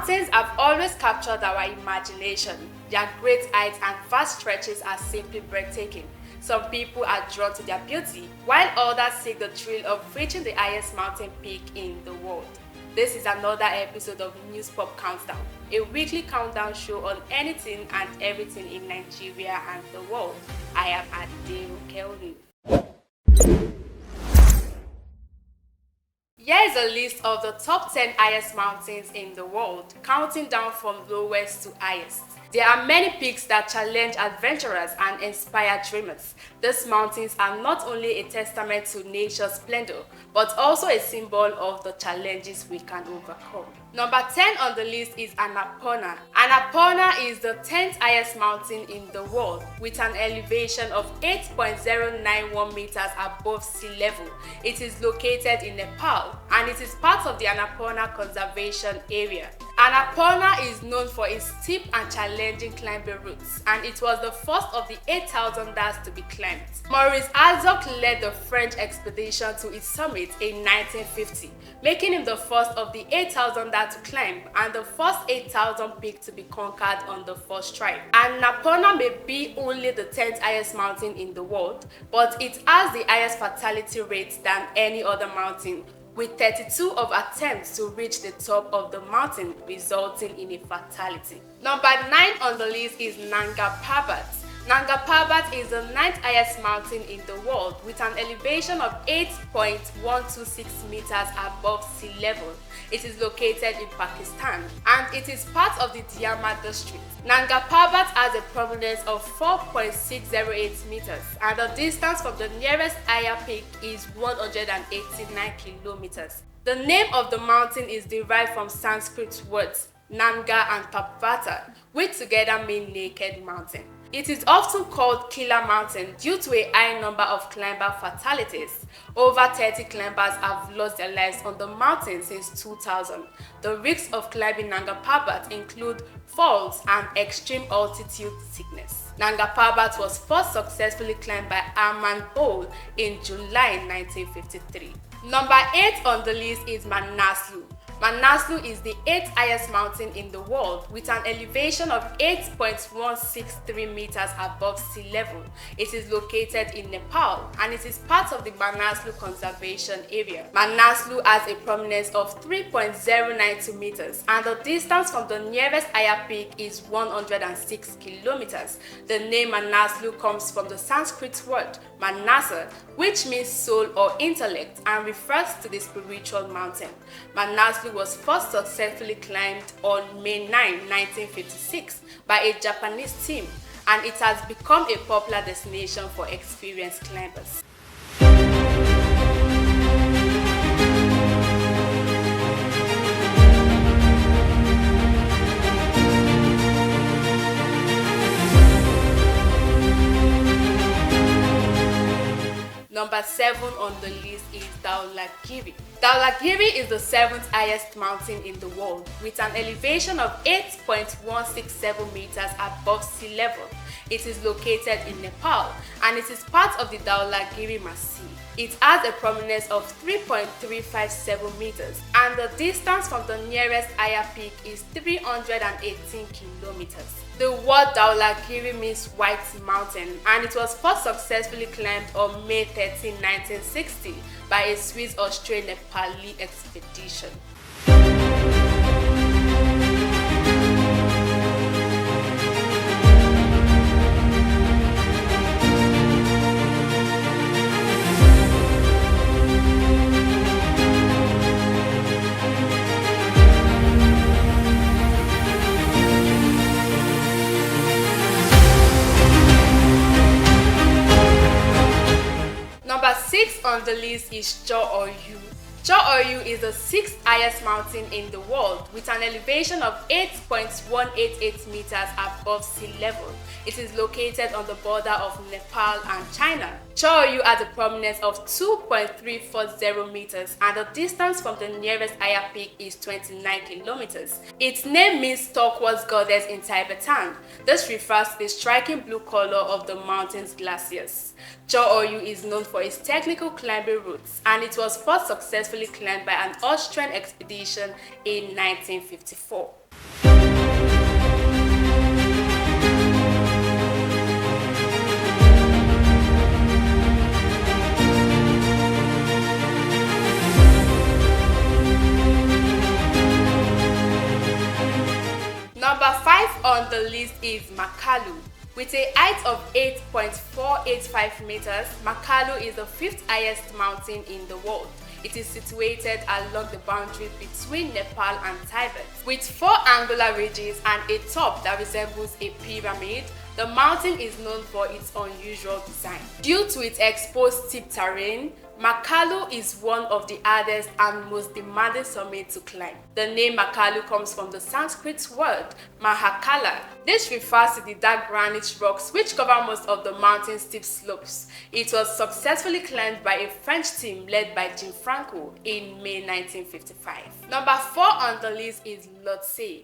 Mountains have always captured our imagination. Their great heights and vast stretches are simply breathtaking. Some people are drawn to their beauty, while others seek the thrill of reaching the highest mountain peak in the world. This is another episode of News Pop Countdown, a weekly countdown show on anything and everything in Nigeria and the world. I am Annapurna. Here is a list of the top 10 highest mountains in the world, counting down from lowest to highest. There are many peaks that challenge adventurers and inspire dreamers. These mountains are not only a testament to nature's splendor, but also a symbol of the challenges we can overcome. Number 10 on the list is Annapurna. Annapurna is the 10th highest mountain in the world, with an elevation of 8.091 meters above sea level. It is located in Nepal, and it is part of the Annapurna Conservation Area. Annapurna is known for its steep and challenging climbing routes, and it was the first of the 8,000 dass to be climbed. Maurice Herzog led the French expedition to its summit in 1950, making him the first of the 8,000 dass to climb and the first 8,000 peak to be conquered on the first try. Annapurna may be only the 10th highest mountain in the world, but it has the highest fatality rate than any other mountain, with 32 of attempts to reach the top of the mountain resulting in a fatality. Number 9 on the list is Nanga Pat. Nanga Pat is the 9th highest mountain in the world, with an elevation of 8.126 meters above sea level. It is located in Pakistan, and it is part of the Diama district. Nanga Pat has a prominence of 4.608 meters, and the distance from the nearest higher peak is 189 kilometers. The name of the mountain is derived from Sanskrit words Nanga and Parvata, which together mean naked mountain. It is often called Killer Mountain due to a high number of climber fatalities. Over 30 climbers have lost their lives on the mountain since 2000. The risks of climbing Nanga Pat include falls and extreme altitude sickness. Nanga Pat was first successfully climbed by Armand Bole in July 1953. Number 8 on the list is Manasu. Manasu is the 8th highest mountain in the world, with an elevation of 8.163 meters above sea level. It is located in Nepal, and it is part of the Manasu Conservation Area. Manasu has a prominence of 3.092 meters, and the distance from the nearest higher peak is 106 kilometers. The name Manasu comes from the Sanskrit word Manasa, which means soul or intellect, and refers to the spiritual mountain. Manasu was first successfully climbed on May 9, 1956 by a Japanese team, and it has become a popular destination for experienced climbers. Number 7 on the list is Dhaulagiri. Dhaulagiri is the 7th highest mountain in the world, with an elevation of 8.167 meters above sea level. It is located in Nepal, and it is part of the Dhaulagiri Massif. It has a prominence of 3.357 meters, and the distance from the nearest higher peak is 318 kilometers. The word Dhaulagiri means white mountain, and it was first successfully climbed on May 13, 1960 by a Swiss-Australian Nepali expedition. Number 6 on the list is Cho Oyu. Cho Oyu is the 6th highest mountain in the world, with an elevation of 8.188 meters above sea level. It is located on the border of Nepal and China. Cho Oyu has a prominence of 2.340 meters, and the distance from the nearest higher peak is 29 kilometers. Its name means turquoise goddess in Tibetan. This refers to the striking blue color of the mountain's glaciers. Cho Oyu is known for its technical climbing routes, and it was first successfully climbed by an Austrian expedition in 1954. Number 5 on the list is Mahakala. With a height of 8.485 meters, Mahakala is the 5th highest mountain in the world. It is situated along the boundary between Nepal and Tibet. With 4 angular ridges and a top that resembles a pyramid, the mountain is known for its unusual design. Due to its exposed steep terrain, Mahakala is one of the hardest and most demanding summits to climb. The name Mahakala comes from the Sanskrit word Mahakala. This refers to the dark granite rocks which cover most of the mountain's steep slopes. It was successfully climbed by a French team led by Jim Franco in May 1955. Number 4 on the list is Lhotse.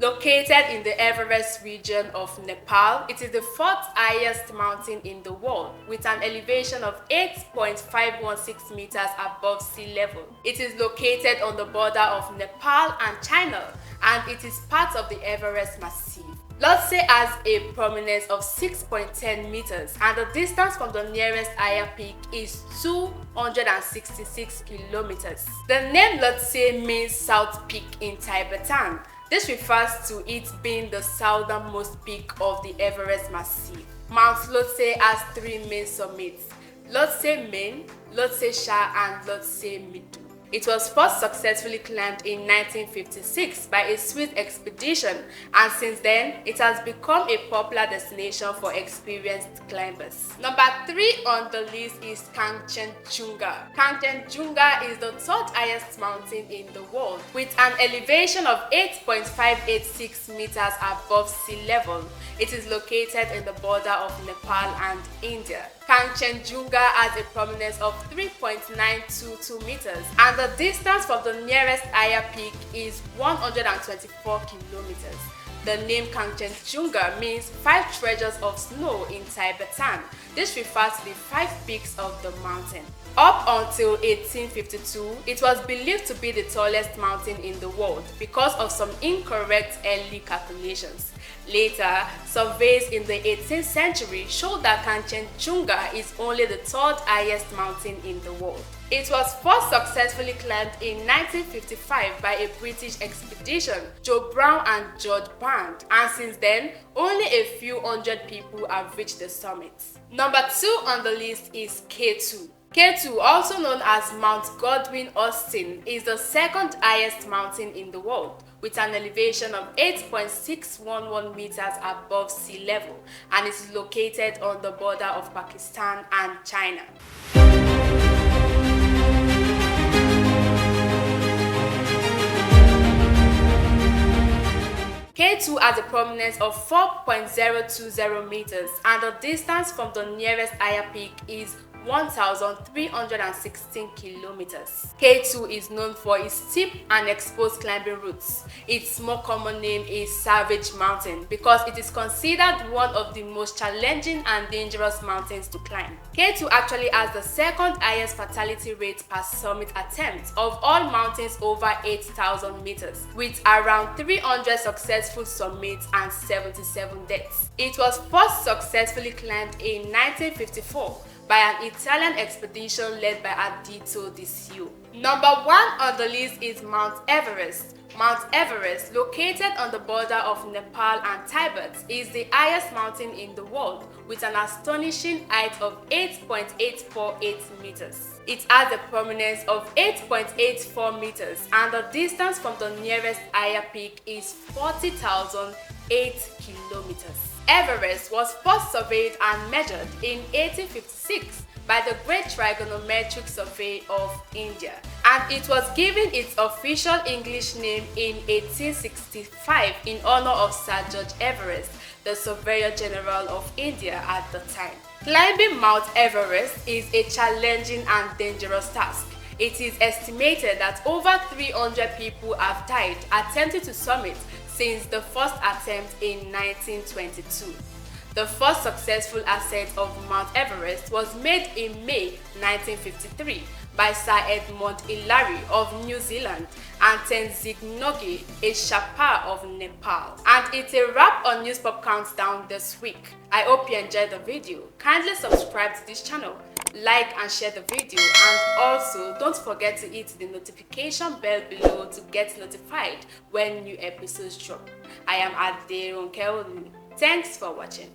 Located in the Everest region of Nepal, it is the 4th highest mountain in the world with an elevation of 8.516 meters above sea level. It is located on the border of Nepal and China, and it is part of the Everest massif. Lhotse has a prominence of 6.10 meters and the distance from the nearest higher peak is 266 kilometers. The name Lhotse means South Peak in Tibetan. This refers to it being the southernmost peak of the Everest massif. Mount Lhotse has 3 main summits: Lhotse Main, Lhotse Shah, and Lhotse Middle. It was first successfully climbed in 1956 by a Swiss expedition, and since then, it has become a popular destination for experienced climbers. Number 3 on the list is Junga. Junga is the 3rd highest mountain in the world with an elevation of 8.586 meters above sea level. It is located in the border of Nepal and India. Junga has a prominence of 3.922 meters and the distance from the nearest higher peak is 124 kilometers. The name Junga means 5 treasures of snow in Tibetan. This refers to the 5 peaks of the mountain. Up until 1852, it was believed to be the tallest mountain in the world because of some incorrect early calculations. Later, surveys in the 18th century showed that Junga is only the 3rd highest mountain in the world. It was first successfully climbed in 1955 by a British expedition, Joe Brown and George Band, and since then, only a few hundred people have reached the summit. Number 2 on the list is K2. K2, also known as Mount Godwin Austen, is the 2nd highest mountain in the world with an elevation of 8.611 meters above sea level and is located on the border of Pakistan and China. K2 has a prominence of 4.020 meters and the distance from the nearest higher peak is 1,316 kilometers. K2 is known for its steep and exposed climbing routes. Its more common name is Savage Mountain because it is considered one of the most challenging and dangerous mountains to climb. K2 actually has the 2nd highest fatality rate per summit attempt of all mountains over 8,000 meters, with around 300 successful summits and 77 deaths. It was first successfully climbed in 1954 by an Italian expedition led by Addito Di Sio. Number 1 on the list is Mount Everest. Mount Everest, located on the border of Nepal and Tibet, is the highest mountain in the world with an astonishing height of 8.848 meters. It has a prominence of 8.84 meters and the distance from the nearest higher peak is 40,008 kilometers. Everest was first surveyed and measured in 1856 by the Great Trigonometric Survey of India, and it was given its official English name in 1865 in honor of Sir George Everest, the Surveyor General of India at the time. Climbing Mount Everest is a challenging and dangerous task. It is estimated that over 300 people have died attempting to summit since the first attempt in 1922. The first successful ascent of Mount Everest was made in May 1953 by Sir Edmund Hillary of New Zealand and Tenzing Norgay, a Sherpa of Nepal. And it's a wrap on News Pop Countdown this week. I hope you enjoyed the video. Kindly subscribe to this channel, like and share the video, and also don't forget to hit the notification bell below to get notified when new episodes drop. I am Ade Ronke Olu. Thanks for watching.